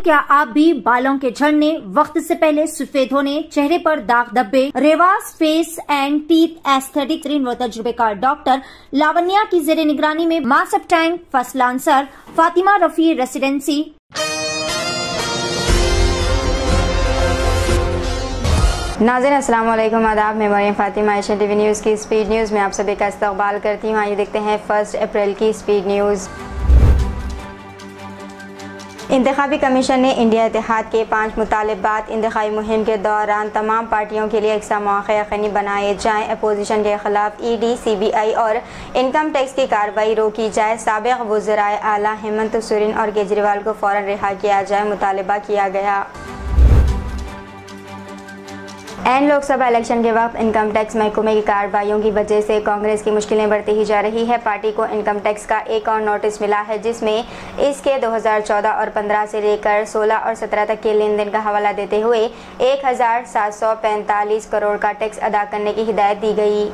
क्या आप भी बालों के झड़ने, वक्त से पहले सफेद होने, चेहरे पर दाग धब्बे, रेवास फेस एंड टीथ एस्थेटिक व तजुर्बेकार डॉक्टर लावण्या की जेर निगरानी में मास ऑफ टैंक First Lancer Fatima Rafi residency. नाज़रीन अस्सलाम वालेकुम, आदाब। मैं Mariyam Fatima Asian TV news की स्पीड न्यूज़ में आप सभी का इस्तकबाल करती हूँ। आइए देखते हैं 1 अप्रैल की स्पीड न्यूज़। इंतखाबी कमीशन ने इंडिया इत्तेहाद के 5 मुतालबात इंतखाबी मुहिम के दौरान तमाम पार्टियों के लिए यकसा मौक़े यकीनी बनाए जाएँ, अपोजिशन के खिलाफ ED, CBI और इनकम टैक्स की कार्रवाई रोकी जाए, साबिक़ वज़राए आला हेमंत सोरेन और केजरीवाल को फ़ौरन रिहा किया जाए, मुतालबा किया गया। एन लोकसभा इलेक्शन के वक्त इनकम टैक्स महकमे की कार्रवाइयों की वजह से कांग्रेस की मुश्किलें बढ़ती ही जा रही है। पार्टी को इनकम टैक्स का एक और नोटिस मिला है, जिसमें इसके 2014 और 15 से लेकर 16 और 17 तक के लेन देन का हवाला देते हुए 1745 करोड़ का टैक्स अदा करने की हिदायत दी गई।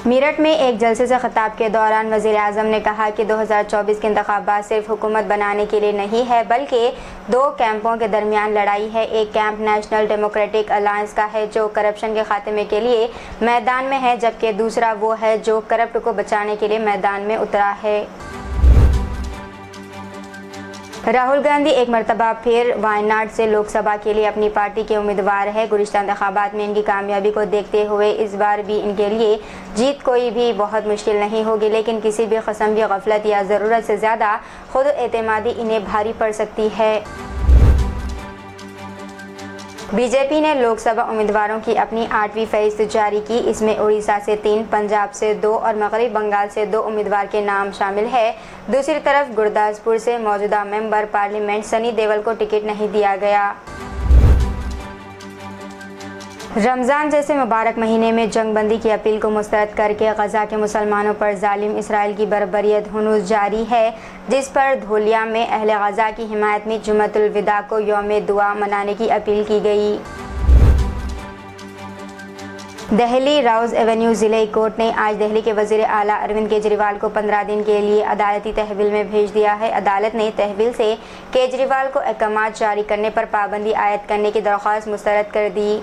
मेरठ में एक जलसे से खिताब के दौरान वज़ीर आज़म ने कहा कि 2024 के इंतखाबात सिर्फ हुकूमत बनाने के लिए नहीं है, बल्कि 2 कैंपों के दरमियान लड़ाई है। एक कैंप नेशनल डेमोक्रेटिक अलायंस का है, जो करप्शन के खात्मे के लिए मैदान में है, जबकि दूसरा वो है जो करप्ट को बचाने के लिए मैदान में उतरा है। राहुल गांधी एक मरतबा फिर वायनाड से लोकसभा के लिए अपनी पार्टी के उम्मीदवार है। गुज़िश्ता इंतखाबात में इनकी कामयाबी को देखते हुए इस बार भी इनके लिए जीत कोई भी बहुत मुश्किल नहीं होगी, लेकिन किसी भी किस्म की गफलत या ज़रूरत से ज़्यादा खुद एतमादी इन्हें भारी पड़ सकती है। बीजेपी ने लोकसभा उम्मीदवारों की अपनी 8वीं फहरिस्त जारी की। इसमें उड़ीसा से 3, पंजाब से 2 और मगरबी बंगाल से 2 उम्मीदवार के नाम शामिल है। दूसरी तरफ गुरदासपुर से मौजूदा मेंबर पार्लियामेंट सनी देओल को टिकट नहीं दिया गया। रमज़ान जैसे मुबारक महीने में जंगबंदी की अपील को मुस्तरद करके गजा के मुसलमानों पर जालिम इसराइल की बर्बरियत हनूज़ जारी है, जिस पर धोलिया में अहले गजा की हिमायत में जुम्मतुल विदा को यौम दुआ मनाने की अपील की गई। दिल्ली राउज़ एवेन्यू ज़िले कोर्ट ने आज दिल्ली के वज़ीर आला अरविंद केजरीवाल को 15 दिन के लिए अदालती तहवील में भेज दिया है। अदालत ने तहवील से केजरीवाल को अहकामात जारी करने पर पाबंदी आयद करने की दरख्वास्त मुस्तरद कर दी।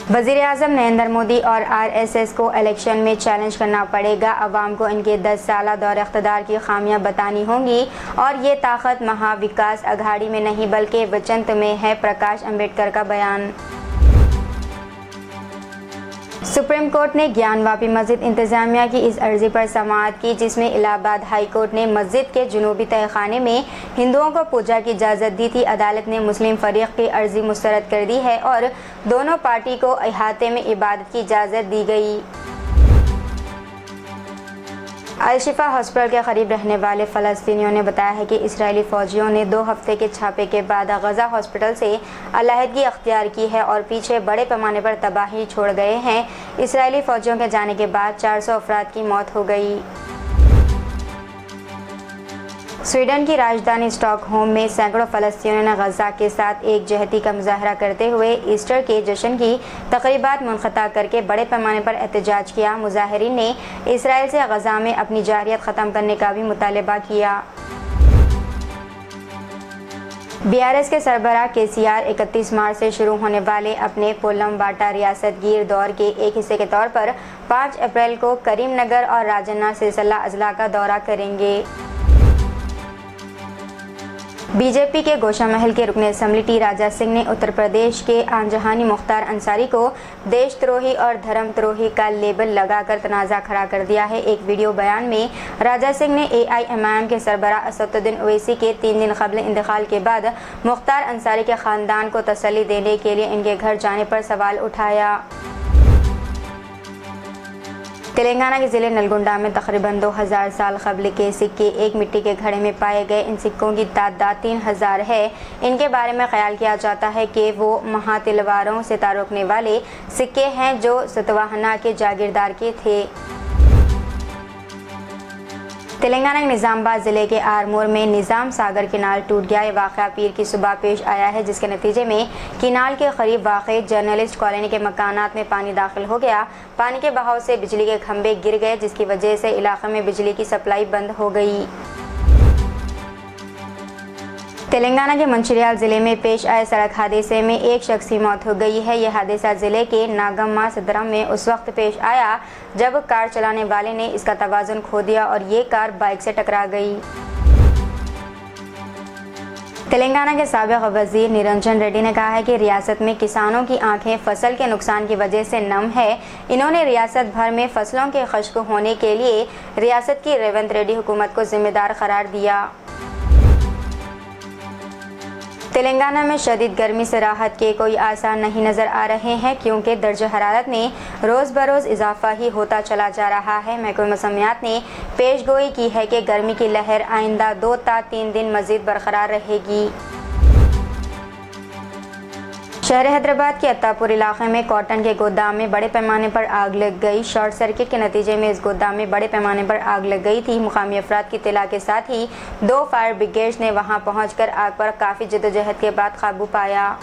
वज़ीर आज़म नरेंद्र मोदी और RSS को इलेक्शन में चैलेंज करना पड़ेगा। अवाम को इनके 10 साला दौर इख्तिदार की खामियां बतानी होंगी और ये ताकत महाविकास अघाड़ी में नहीं बल्कि वचंत में है, प्रकाश अम्बेडकर का बयान। सुप्रीम कोर्ट ने ज्ञानवापी मस्जिद इंतजामिया की इस अर्जी पर समाअत की, जिसमें इलाहाबाद हाई कोर्ट ने मस्जिद के जुनूबी तहखाने में हिंदुओं को पूजा की इजाज़त दी थी। अदालत ने मुस्लिम फरीक की अर्जी मुस्तरद कर दी है और दोनों पार्टी को अहाते में इबादत की इजाज़त दी गई। अल-शिफा हॉस्पिटल के करीब रहने वाले फ़लस्तीनियों ने बताया है कि इजरायली फ़ौजियों ने 2 हफ्ते के छापे के बाद गजा हॉस्पिटल से अलहदगी अख्तियार की है और पीछे बड़े पैमाने पर तबाही छोड़ गए हैं। इजरायली फ़ौजियों के जाने के बाद 400 अफराद की मौत हो गई। स्वीडन की राजधानी स्टॉकहोम में सैकड़ों फ़लस्तीनियों ने गजा के साथ एक जहती का मुजाहरा करते हुए ईस्टर के जश्न की तक़रीबात मुनक़ता करके बड़े पैमाने पर एहतजाज किया। मुजाहिरीन ने इसराइल से गजा में अपनी जारियत ख़त्म करने का भी मुतालबा किया। BRS के सरबराह KCR 31 मार्च से शुरू होने वाले अपने कोल्लम वाटा रियासत गिर दौर के एक हिस्से के तौर पर 5 अप्रैल को करीमनगर और राजन्ना सिलसिला अजला का दौरा करेंगे। बीजेपी के गोशामहल के रुकन असम्बली टी राजा सिंह ने उत्तर प्रदेश के आंजहानी मुख्तार अंसारी को देशद्रोही और धर्मद्रोही का लेबल लगाकर तनाज़ा खड़ा कर दिया है। एक वीडियो बयान में राजा सिंह ने AIMIM के सरबराह असदुद्दीन ओवैसी के 3 दिन कबल इंतकाल के बाद मुख्तार अंसारी के ख़ानदान को तसल्ली देने के लिए इनके घर जाने पर सवाल उठाया। तेलंगाना के ज़िले नलगोंडा में तकरीबन 2000 साल कबल के सिक्के एक मिट्टी के घड़े में पाए गए। इन सिक्कों की तादाद 3000 है। इनके बारे में ख्याल किया जाता है कि वो महातिलवारों से तारुकने वाले सिक्के हैं जो सतवाहना के जागीरदार के थे। तेलंगाना के निजामाबाद जिले के आरमूर में निजाम सागर किनाल टूट गया। ये वाक़या पीर की सुबह पेश आया है, जिसके नतीजे में किनाल के करीब वाक़ जर्नलिस्ट कॉलोनी के मकानात में पानी दाखिल हो गया। पानी के बहाव से बिजली के खंभे गिर गए, जिसकी वजह से इलाके में बिजली की सप्लाई बंद हो गई। तेलंगाना के मंचिर्याल जिले में पेश आए सड़क हादसे में एक शख्स की मौत हो गई है। यह हादसा जिले के नागम्मा सदरम में उस वक्त पेश आया जब कार चलाने वाले ने इसका तवाज़ुन खो दिया और ये कार बाइक से टकरा गई। तेलंगाना के साबिक़ वज़ीर निरंजन रेड्डी ने कहा है कि रियासत में किसानों की आंखें फसल के नुकसान की वजह से नम है। इन्होंने रियासत भर में फसलों के खश्क होने के लिए रियासत की रेवंत रेड्डी हुकूमत को जिम्मेदार करार दिया। तेलंगाना में शदीद गर्मी से राहत के कोई आसार नहीं नज़र आ रहे हैं, क्योंकि दर्ज हरारत में रोज़ बरोज़ इजाफा ही होता चला जा रहा है। महकमे मौसमियात ने पेशगोई की है कि गर्मी की लहर आइंदा 2 ता 3 दिन मज़ीद बरकरार रहेगी। शहर हैदराबाद के अत्तापुर इलाके में कॉटन के गोदाम में बड़े पैमाने पर आग लग गई। शॉर्ट सर्किट के नतीजे में इस गोदाम में बड़े पैमाने पर आग लग गई थी। मुकामी अफराद की इत्तला के साथ ही 2 फायर ब्रिगेड्स ने वहां पहुंचकर आग पर काफ़ी जद्दोजहद के बाद काबू पाया।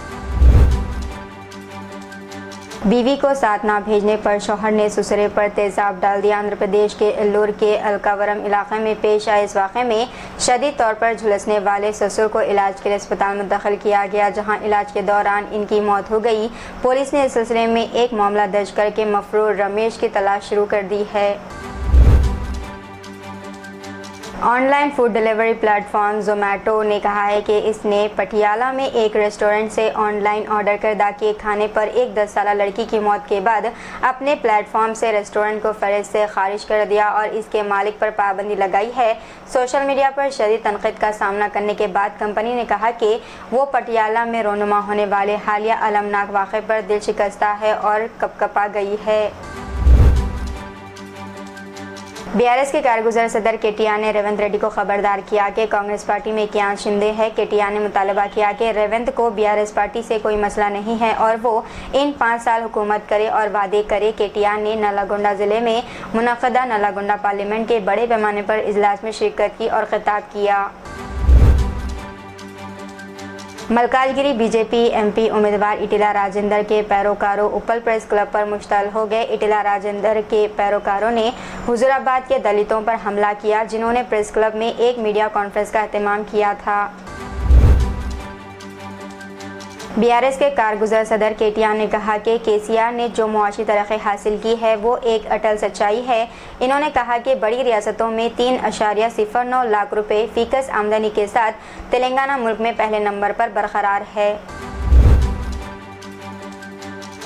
बीवी को साथ ना भेजने पर शौहर ने ससुरे पर तेजाब डाल दिया। आंध्र प्रदेश के एल्लूर के अलकावरम इलाके में पेश आए इस वाक़े में शदीद तौर पर झुलसने वाले ससुर को इलाज के लिए अस्पताल में दाखिल किया गया, जहां इलाज के दौरान इनकी मौत हो गई। पुलिस ने इस सिलसिले में एक मामला दर्ज करके मफरूर रमेश की तलाश शुरू कर दी है। Online food delivery platform Zomato ने कहा है कि इसने पटियाला में एक रेस्टोरेंट से ऑनलाइन ऑर्डर करदा किए खाने पर एक 10 साला लड़की की मौत के बाद अपने प्लेटफॉर्म से रेस्टोरेंट को फहरिस्त से खारिज कर दिया और इसके मालिक पर पाबंदी लगाई है। सोशल मीडिया पर शदीद तनकीद का सामना करने के बाद कंपनी ने कहा कि वो पटियाला में रोनुमा होने वाले हालिया अलमनाक वाक़े पर दिल शिकस्ता है और कपकपा गई है। बीआरएस के कारगुजार सदर केटीआर ने रेवंत रेड्डी को खबरदार किया कि कांग्रेस पार्टी में क्या शिंदे है। केटीआर ने मुतालबा किया कि रेवंत को बीआरएस पार्टी से कोई मसला नहीं है और वो इन 5 साल हुकूमत करे और वादे करे। केटीआर ने नलागोंडा जिले में मुनक़दा नलागोंडा पार्लियामेंट के बड़े पैमाने पर इजलास में शिरकत की और खिताब किया। मलकाजगिरी बीजेपी एमपी उम्मीदवार इटिला राजेंद्र के पैरोकारों उपल प्रेस क्लब पर मुश्तल हो गए। इटिला राजेंद्र के पैरोकारों ने हुजूराबाद के दलितों पर हमला किया, जिन्होंने प्रेस क्लब में एक मीडिया कॉन्फ्रेंस का एहतमाम किया था। बीआरएस के कारगुजार सदर केटीआर ने कहा कि केसीआर ने जो मुआशी तरक्की हासिल की है वो एक अटल सच्चाई है। इन्होंने कहा कि बड़ी रियासतों में 3.09 लाख रुपए फीकस आमदनी के साथ तेलंगाना मुल्क में पहले नंबर पर बरकरार है।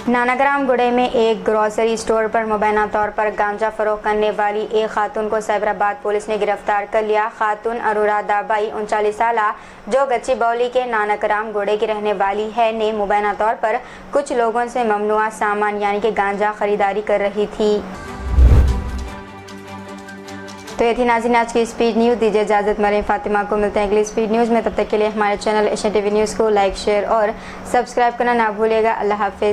नानाग्राम गुड़े में एक ग्रोसरी स्टोर पर मुबैना तौर पर गांजा फरोख्त करने वाली एक खातून को साइबराबाद पुलिस ने गिरफ्तार कर लिया। खातून अनुराधा बाई 39 साला, जो गच्चीबौली के नानाग्राम गुड़े की रहने वाली है, ने मुबैना तौर पर कुछ लोगों से ममनुआ सामान यानी कि गांजा खरीदारी कर रही थी। तो ये थी नाज़रीन आज की स्पीड न्यूज़। दीजिए इजाज़त, मरीम फातिमा को मिलते हैं अगली स्पीड न्यूज़ में। तब तक के लिए हमारे चैनल एशियन टीवी न्यूज़ को लाइक, शेयर और सब्सक्राइब करना ना भूलिएगा। अल्लाह हाफिज़।